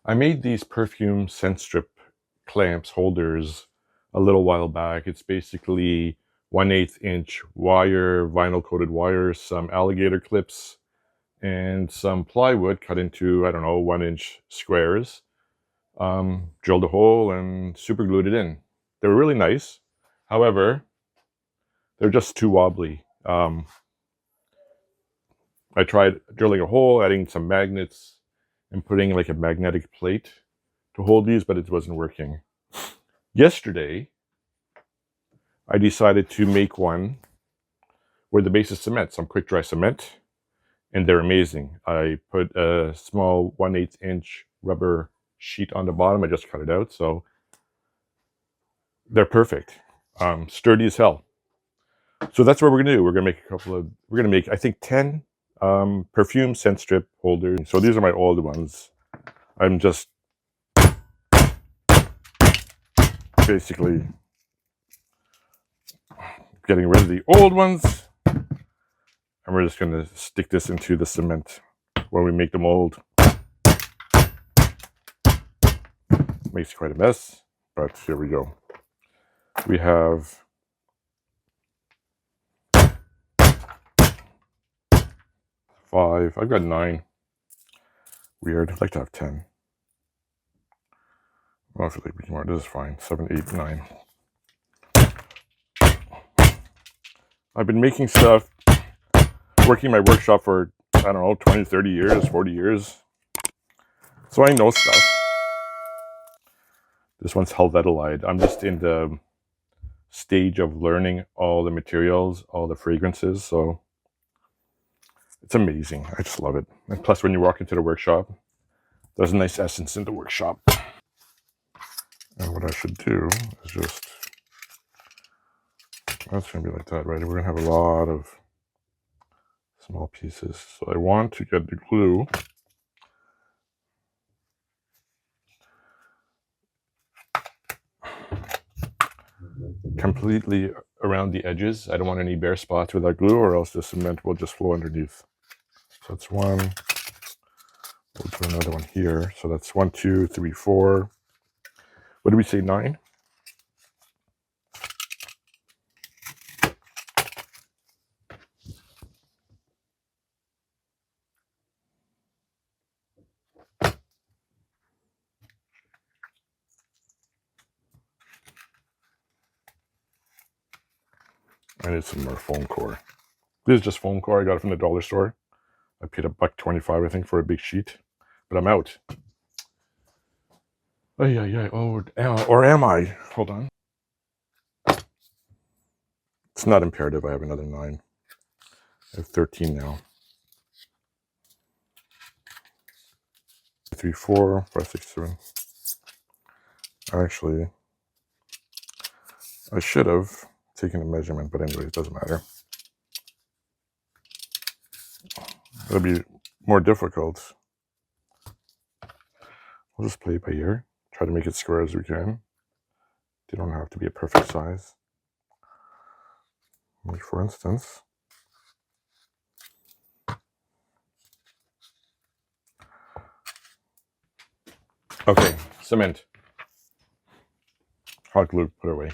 I made these perfume scent strip clamps holders a little while back. It's basically 1/8 inch wire, vinyl coated wire, some alligator clips, and some plywood cut into, I don't know, 1-inch squares. Drilled a hole and super glued it in. They were really nice. However, they're just too wobbly. I tried drilling a hole, adding some magnets, and putting like a magnetic plate to hold these, but it wasn't working. Yesterday, I decided to make one where the base is cement, some quick dry cement, and they're amazing. I put a small 1/8 inch rubber sheet on the bottom. I just cut it out, so they're perfect. Sturdy as hell. So that's what we're gonna do. We're gonna make I think 10 perfume scent strip holders. So these are my old ones. I'm just basically getting rid of the old ones, and we're just going to stick this into the cement when we make the mold. Makes quite a mess, but here we go. We have 5. I've got 9. Weird. I'd like to have 10. Well, I feel like we can more. This is fine. 7, 8, 9. I've been making stuff, working in my workshop for, I don't know, 20, 30 years, 40 years. So I know stuff. This one's Helvetolide. I'm just in the stage of learning all the materials, all the fragrances. So it's amazing. I just love it. And plus, when you walk into the workshop, there's a nice essence in the workshop. And what I should do is just, that's going to be like that, right? We're going to have a lot of small pieces. So I want to get the glue completely around the edges. I don't want any bare spots with that glue, or else the cement will just flow underneath. So that's one. We'll do another one here. So that's 1, 2, 3, 4. What did we say, 9? I need some more foam core. This is just foam core. I got it from the dollar store. I paid $1.25, I think, for a big sheet. But I'm out. Oh, yeah. Oh, or am I? Hold on. It's not imperative. I have another 9. I have 13 now. 3, 4, 5, 6, 7. Actually, I should have taken a measurement, but anyway, it doesn't matter. It'll be more difficult. We'll just play it by ear. Try to make it square as we can. They don't have to be a perfect size. Like for instance, okay, cement. Hot glue, put away.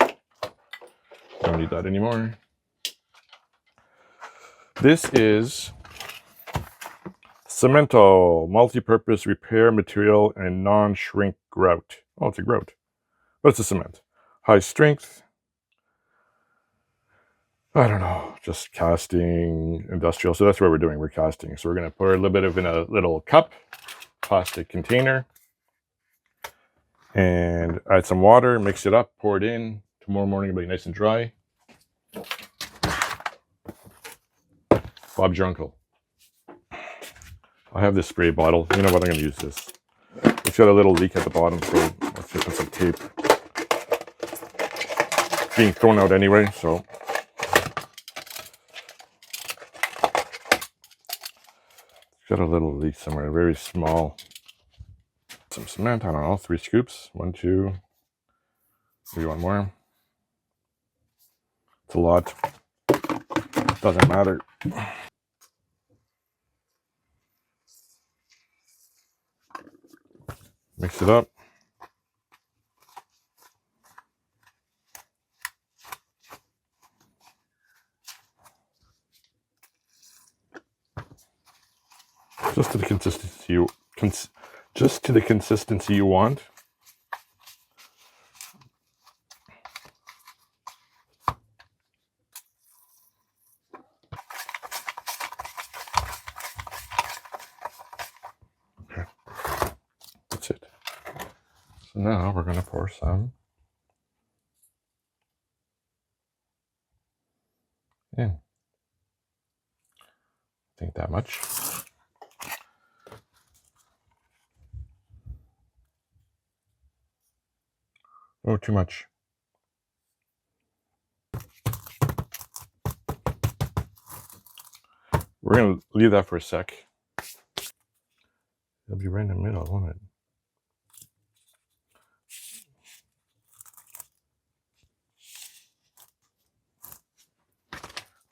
Don't need that anymore. This is Cemento, multi-purpose repair material and non-shrink grout. Oh, it's a grout, but it's a cement. High strength. I don't know, just casting, industrial. So that's what we're doing. We're casting. So we're going to pour a little bit of in a little cup, plastic container, and add some water, mix it up, pour it in. Tomorrow morning it'll be nice and dry. Bob's your uncle. I have this spray bottle. You know what? I'm going to use this. It's got a little leak at the bottom, so let's just put some tape. It's being thrown out anyway, so. It's got a little leak somewhere, very small. Some cement, I don't know, 3 scoops. 1, 2, maybe 1 more. It's a lot. Doesn't matter. Mix it up. Just to the consistency you want. Okay, that's it. So now we're going to pour some in. I think that much. Oh, too much. We're going to leave that for a sec. It'll be right in the middle, won't it?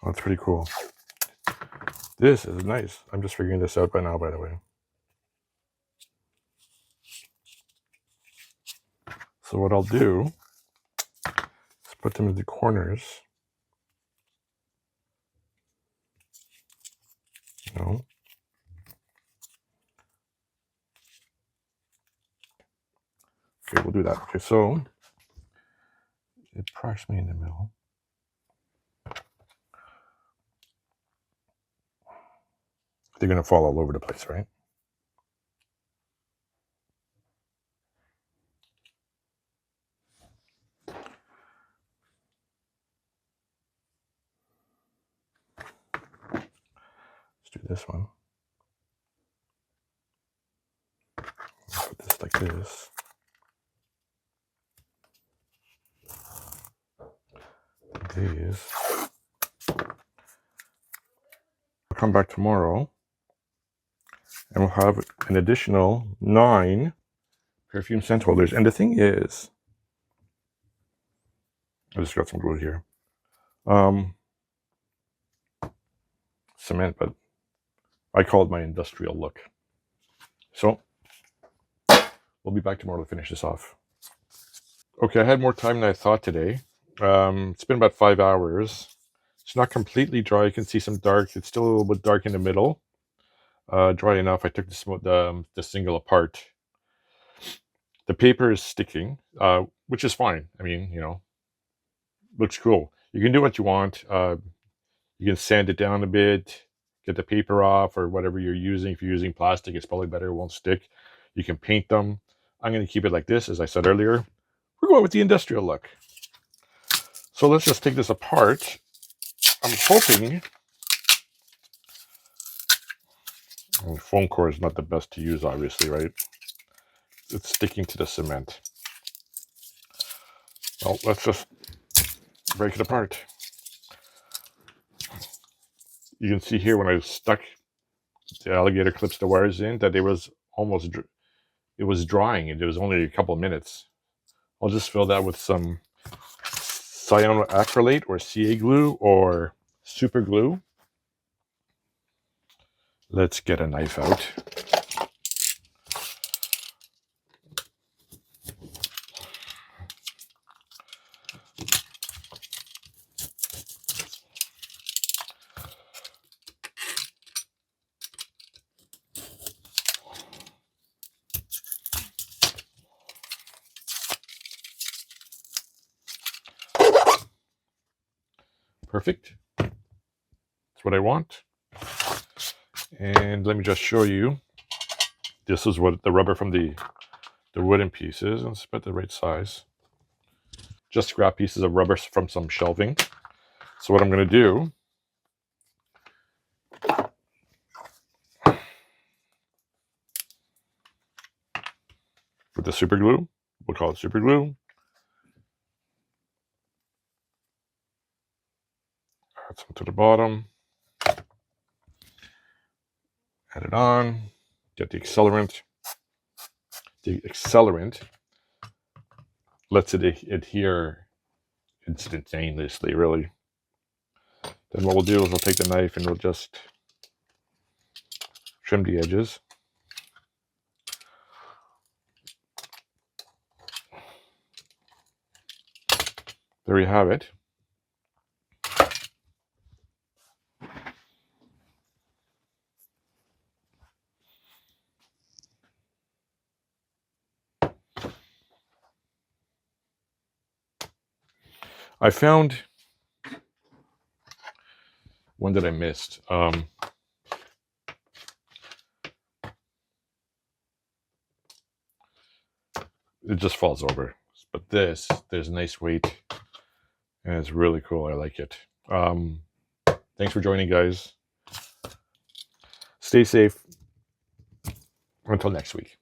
Oh, that's pretty cool. This is nice. I'm just figuring this out by now, by the way. So what I'll do is put them in the corners. No. Okay, we'll do that. Okay, so approximately in the middle. They're going to fall all over the place, right? Let's do this one. Put this like this. These. I'll come back tomorrow and we'll have an additional 9 perfume scent holders. And the thing is, I just got some glue here. Cement, but I call it my industrial look. So we'll be back tomorrow to finish this off. Okay, I had more time than I thought today. It's been about 5 hours. It's not completely dry. You can see some dark. It's still a little bit dark in the middle. Dry enough. I took the single apart. The paper is sticking, which is fine. I mean, you know, looks cool. You can do what you want. You can sand it down a bit, get the paper off or whatever you're using. If you're using plastic, it's probably better. It won't stick. You can paint them. I'm going to keep it like this, as I said earlier. We're going with the industrial look. So let's just take this apart. I'm hoping... foam core is not the best to use, obviously, right? It's sticking to the cement. Well, let's just break it apart. You can see here when I stuck the alligator clips the wires in that it was drying and it was only a couple of minutes. I'll just fill that with some cyanoacrylate or CA glue or super glue. Let's get a knife out. Perfect. That's what I want. And let me just show you. This is what the rubber from the wooden pieces. Let's put the right size. Just scrap pieces of rubber from some shelving. So what I'm going to do, with the super glue, we'll call it super glue. Add some to the bottom. Add it on. Get the accelerant. The accelerant lets it adhere instantaneously, really. Then what we'll do is we'll take the knife and we'll just trim the edges. there you have it. I found one that I missed. It just falls over. But there's a nice weight, and it's really cool. I like it. Thanks for joining, guys. Stay safe. Until next week.